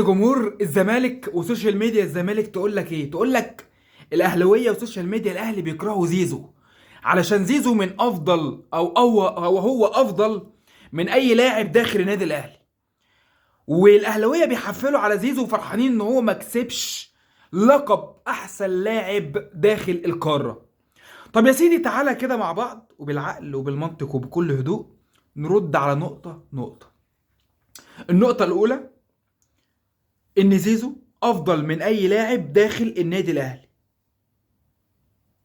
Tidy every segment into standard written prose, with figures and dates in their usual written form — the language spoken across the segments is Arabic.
جمهور الزمالك وسوشيال ميديا الزمالك تقول لك ايه؟ تقول لك الاهلاويه وسوشيال ميديا الاهلي بيكرهوا زيزو علشان زيزو من افضل او هو افضل من اي لاعب داخل النادي الاهلي. والاهلاويه بيحفلوا على زيزو وفرحانين ان هو ما كسبش لقب احسن لاعب داخل القاره. طب يا سيدي، تعالى كده مع بعض وبالعقل وبالمنطق وبكل هدوء نرد على نقطه نقطه. النقطه الاولى ان زيزو افضل من اي لاعب داخل النادي الاهلي.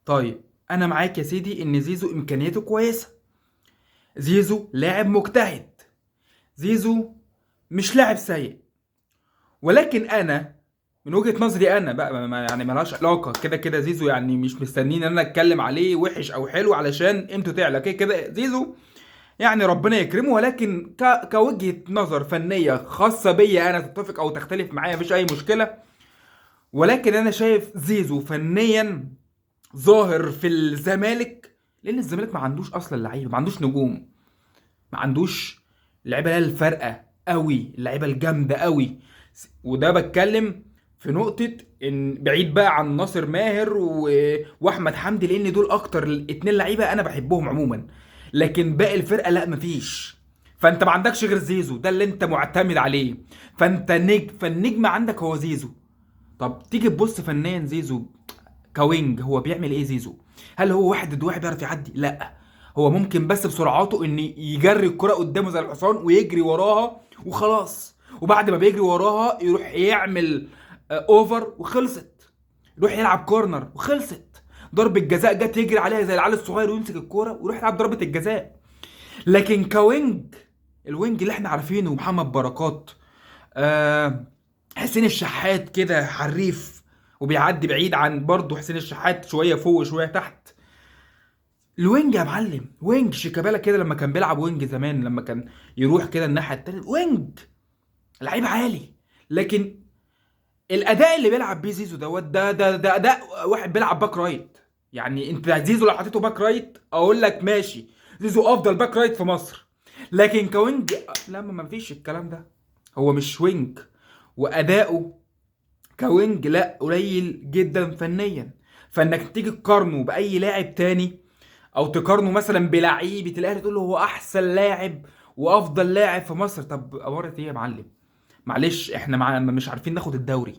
طيب انا معاك يا سيدي ان زيزو امكانياته كويسه، زيزو لاعب مجتهد، زيزو مش لاعب سيء. ولكن انا من وجهة نظري انا بقى يعني ملهاش علاقه، كده كده زيزو يعني مش مستنيين ان انا اتكلم عليه وحش او حلو علشان قيمته تعلى. كده كده زيزو يعني ربنا يكرمه، ولكن كوجهة نظر فنيه خاصه بيا انا، تتفق او تختلف معايا مفيش اي مشكله. ولكن انا شايف زيزو فنيا ظاهر في الزمالك، لان الزمالك ما عندوش اصلا لعيبه، ما عندوش نجوم، ما عندوش اللعيبه اللي هي الفارقه قوي، اللعيبه الجامده قوي. وده بتكلم في نقطه ان بعيد بقى عن ناصر ماهر واحمد حمدي، لان دول اكتر اتنين لعيبه انا بحبهم عموما. لكن باقي الفرقه لا، مفيش. فانت ما عندكش غير زيزو، ده اللي انت معتمد عليه. فالنجم عندك هو زيزو. طب تيجي تبص فنيا زيزو كوينج هو بيعمل ايه زيزو؟ هل هو واحد ضد واحد بيعرف يعدي؟ لا. هو ممكن بس بسرعاته ان يجري الكرة قدامه زي الحصان ويجري وراها وخلاص، وبعد ما بيجري وراها يروح يعمل اوفر وخلصت، يروح يلعب كورنر وخلصت، ضربة جزاء جت يجري عليها زي العيال الصغير ويمسك الكورة ويروح يلعب ضربة الجزاء. لكن كوينج، الوينج اللي احنا عارفينه محمد بركات، آه حسين الشحات كده حريف وبيعدي بعيد عن برضه حسين الشحات، شويه فوق وشويه تحت. الوينج يا معلم، وينج شيكابالا كده لما كان بيلعب وينج زمان، لما كان يروح كده الناحيه التانيه وينج، لعيب عالي. لكن الاداء اللي بيلعب بيه زيزو دوت ده اداء واحد بيلعب باك رايت. يعني انت زيزو لو حطيته باك رايت اقول لك ماشي، زيزو افضل باك رايت في مصر. لكن كوينج لا، ما فيش الكلام ده. هو مش وينج، واداؤه كوينج لا، قليل جدا فنيا. فانك تيجي تقارنه باي لاعب تاني، او تقارنه مثلا بلعيبه الاهلي تقول له هو احسن لاعب وافضل لاعب في مصر، طب امارة ايه يا معلم؟ معلش احنا مش عارفين ناخد الدوري،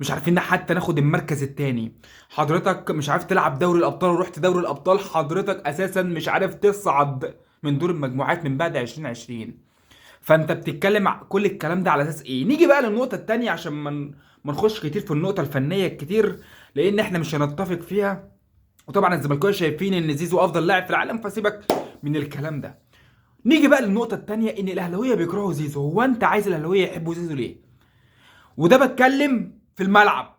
مش عارفين حتى ناخد المركز التاني. حضرتك مش عارف تلعب دوري الابطال، ورحت دوري الابطال حضرتك اساسا مش عارف تصعد من دور المجموعات من بعد 2020. فانت بتتكلم كل الكلام ده على اساس ايه؟ نيجي بقى للنقطه التانية عشان ما نخش كتير في النقطه الفنيه كتير، لان احنا مش هنتفق فيها. وطبعا الزملكاويه شايفين ان زيزو افضل لاعب في العالم، فسيبك من الكلام ده. نيجي بقى للنقطه التانية، ان الاهلاويه بيكرهوا زيزو. هو انت عايز الاهلاويه يحبوا زيزو ليه؟ وده بتكلم في الملعب.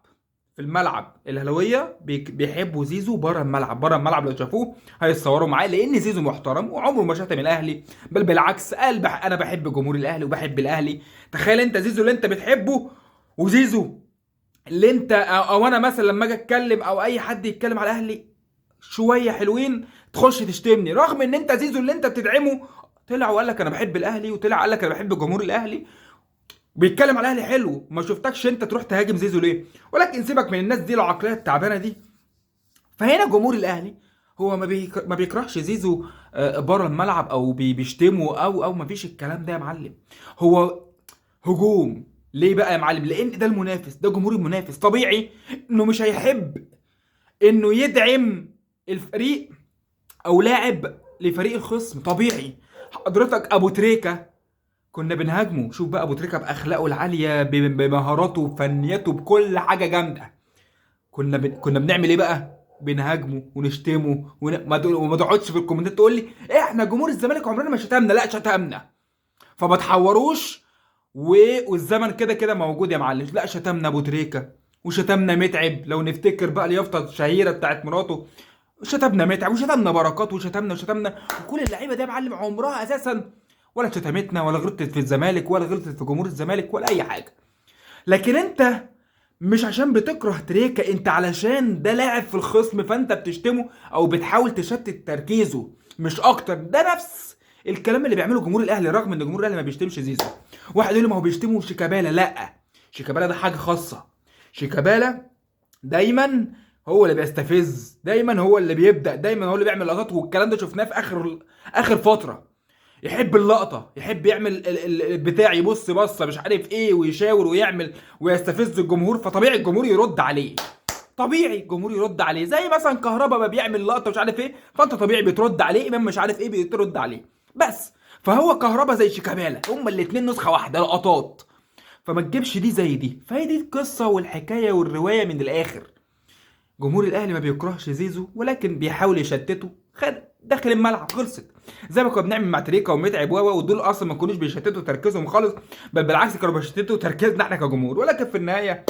في الملعب الاهلاويه بيحبوا زيزو، بره الملعب، بره الملعب لو شافوه هيتصوروا معاه، لان زيزو محترم وعمره ما شتم الاهلي، بل بالعكس قال انا بحب جمهور الاهلي وبحب الاهلي. تخيل انت زيزو اللي انت بتحبه، وزيزو اللي انت أو انا مثلا لما اجي اتكلم او اي حد يتكلم على الاهلي شويه حلوين تخش تشتمني، رغم ان انت زيزو اللي انت بتدعمه طلع وقال لك انا بحب الاهلي، وطلع قال لك انا بحب جمهور الاهلي، بيتكلم على الاهلي حلو. ما شفتكش انت تروح تهاجم زيزو ليه؟ ولكن سيبك من الناس دي، العقليه التعبانه دي. فهنا جمهور الاهلي هو ما بيكرهش زيزو بره الملعب او بيشتمه او ما فيش الكلام ده يا معلم. هو هجوم. ليه بقى يا معلم؟ لان ده المنافس، ده جمهور المنافس، طبيعي انه مش هيحب انه يدعم الفريق او لاعب لفريق الخصم. طبيعي. حضرتك ابو تريكه كنا بنهاجمه، شوف بقى ابو تريكه باخلاقه العاليه بمهاراته بفنياته بكل حاجه جامده، كنا بنعمل ايه بقى؟ بنهاجمه ونشتمه وما تقعدش في الكومنتات تقول لي احنا جمهور الزمالك عمرنا ما شتمنا. لا، شتمنا. فما تحوروش. والزمن كده كده موجود يا معلم. لا، شتمنا ابو تريكه وشتمنا متعب، لو نفتكر بقى اليافطه الشهيره بتاعت مراته. شتمنا متعب وشتمنا بركات وشتمنا وكل اللعيبه دي يا معلم عمرها اساسا ولا شتمتنا ولا غلطت في الزمالك ولا غلطت في جمهور الزمالك ولا اي حاجه. لكن انت مش عشان بتكره تريكا، انت علشان ده لاعب في الخصم فانت بتشتمه او بتحاول تشتت تركيزه مش اكتر. ده نفس الكلام اللي بيعمله جمهور الاهلي، رغم ان جمهور الاهلي ما بيشتمش زيزو. واحد يقول لي ما هو بيشتموا شيكابالا. لا، شيكابالا ده حاجه خاصه. شيكابالا دايما هو اللي بيستفز، دايما هو اللي بيبدا، دايما هو اللي بيعمل لقطات، والكلام ده شفناه في اخر فتره. يحب اللقطه، يحب يعمل البتاع، يبص بصه مش عارف ايه، ويشاور ويعمل ويستفز الجمهور، فطبيعي الجمهور يرد عليه. طبيعي الجمهور يرد عليه، زي مثلا كهربا ما بيعمل لقطه مش عارف ايه، فانت طبيعي بترد عليه. امام مش عارف ايه بترد عليه. بس فهو كهربا زي شيكابالا، هما الاتنين نسخه واحده لقطات. فما تجيبش دي زي دي، فهي دي القصه والحكايه والروايه من الاخر. جمهور الاهلي ما بيكرهش زيزو، ولكن بيحاول يشتته. خد داخل الملعب، خلصت. زي ما كنا بنعمل مع تريكا ومتعب ودول اصلا ما كانوش بيشتتوا تركيزهم خالص، بل بالعكس كانوا بيشتتوا تركيزنا احنا كجمهور. ولكن في النهايه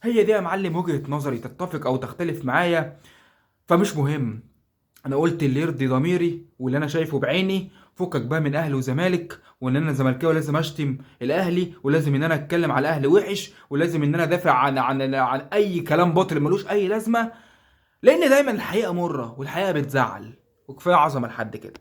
هي دي يا معلم وجهه نظري، تتفق او تختلف معايا فمش مهم. انا قلت اللي يرضي ضميري واللي انا شايفه بعيني. فكك بقى من اهلي وزمالك، وان انا زملكاوي لازم اشتم الاهلي، ولازم ان انا اتكلم على الاهلي وحش، ولازم ان انا ادافع عن اي كلام باطل ملوش اي لازمه. لان دايما الحقيقه مره والحقيقه بتزعل، وكفايه عظمه لحد كده.